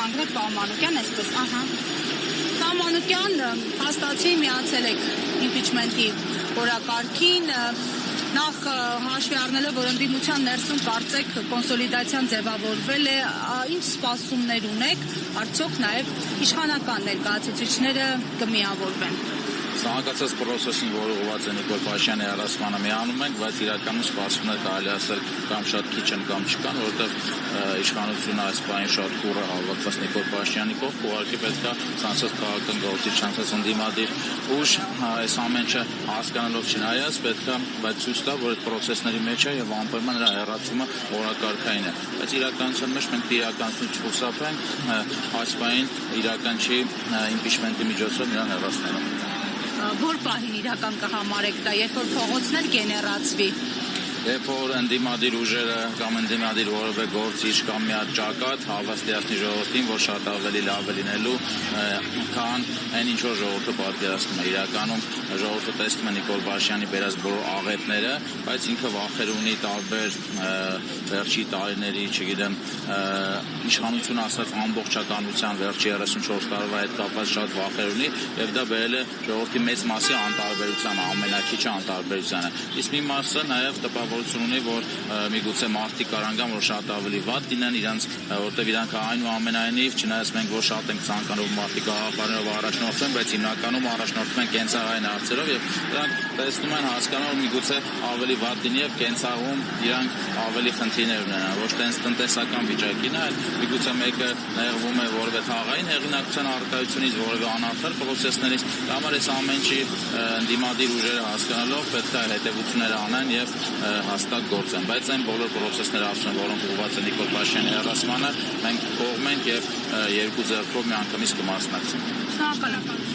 կանգնեք, պարոն Մանուկյան, այսպես, Պարոն Մանուկյան, հաստատի միացել եք իմպիչմենտի օրակարգին, նախ հաշվի առնելով, որ ընդդիմության ներսում կարծեք կոնսոլիդացիան ձևավորվել է, ինչ սպասումներ ունեք, արդյոք նաև իշխանական ներկայացուցիչները կմիավորվեն։ Ցանկացած process-ին, որը ուղղված է Նիկոլ Փաշինյանի հեռացմանը, միանում ենք, բայց իրականում սպասումներ կարելի ասել կամ շատ քիչ են կամ չկան, որովհետև իշխանությունը այս պահին շատ կուռ է հավաքված Նիկոլ Փաշինյանի կողք, ուղղակի պետք է ցանկացած քաղաքական գործիչ, ցանկացած ընդդիմադիր ուժ այս ամենը հասկանալով չնայած պետք է բայց ցույց տա, որ այդ process-ների մեջ է եւ անպայման նրա հեռացումը օրակարգային է։ Բայց իրականության մեջ մենք իրականություն չխուսափենք, այս պահին իրական չի impeachment-ի միջոցով նրան հեռացնելը։ Որ պահին իրական կհամարեք դա, երբ որ փողոցներ կեներացվի։ Երբ որ ընդդիմադիր ուժերը կամ ընդդիմադիր որևէ գործիչ կամ մի հատ ճակատ հավաստիացնի ժողովրդին, որ շատ ավելի լավ է լինելու, քան այն ինչ որ ժողովուրդը պատկերացնում է։ Իրականում ժողովուրդը տեսնում է Նիկոլ Փաշինյանի բերած բոլոր աղետները, բայց ինքը վախեր ունի տարբեր վերջի տարիների, չգիտեմ, իշխանությունը ասած ամբողջականության վերջի 34 տարվա հետ կապված շատ վախեր ունի եւ դա բերել է ժողովրդի մեծ մասի անտարբերությանը, ամենակիչը անտարբերությանը։ Իսկ մի մասը նաեւ տպավորություն ունի, որ միգուցե մարդիկ կարան որ շատ ավելի վատ լինեն իրանց, որտեղ իրանք այնուամենայնիվ, չնայած մենք որ շատ ենք ցանկանում մարդիկ գաղափարներով առաջնորդվեն, բայց հիմնականում առաջնորդվում են կենցաղային հարցերով եւ նրանք տեսնում են հասկանալ միգուցե ավելի վատ լինի եւ կենցաղում իրանք ավելի խնդիրներ ունենան, ոչ թե տնտեսական վիճակին, այլ միգուցե մեկը նեղվում է որևէ թաղային հեղինակության առկայությունից, որևէ անարդար process-ներից, համար այս ամեն ինչի ընդդիմադիր ուժերը հասկանալով պետք է հետևություններ անեն եւ հաստատ գործեն, բայց այն բոլոր process-ները ասում, որոնք ուղղված են Նիկոլ Փաշինյանի հեռացմանը, մենք կողմ ենք եւ երկու ձեռքով միանգամից կմասնակցենք։ Շնորհակալ եմ։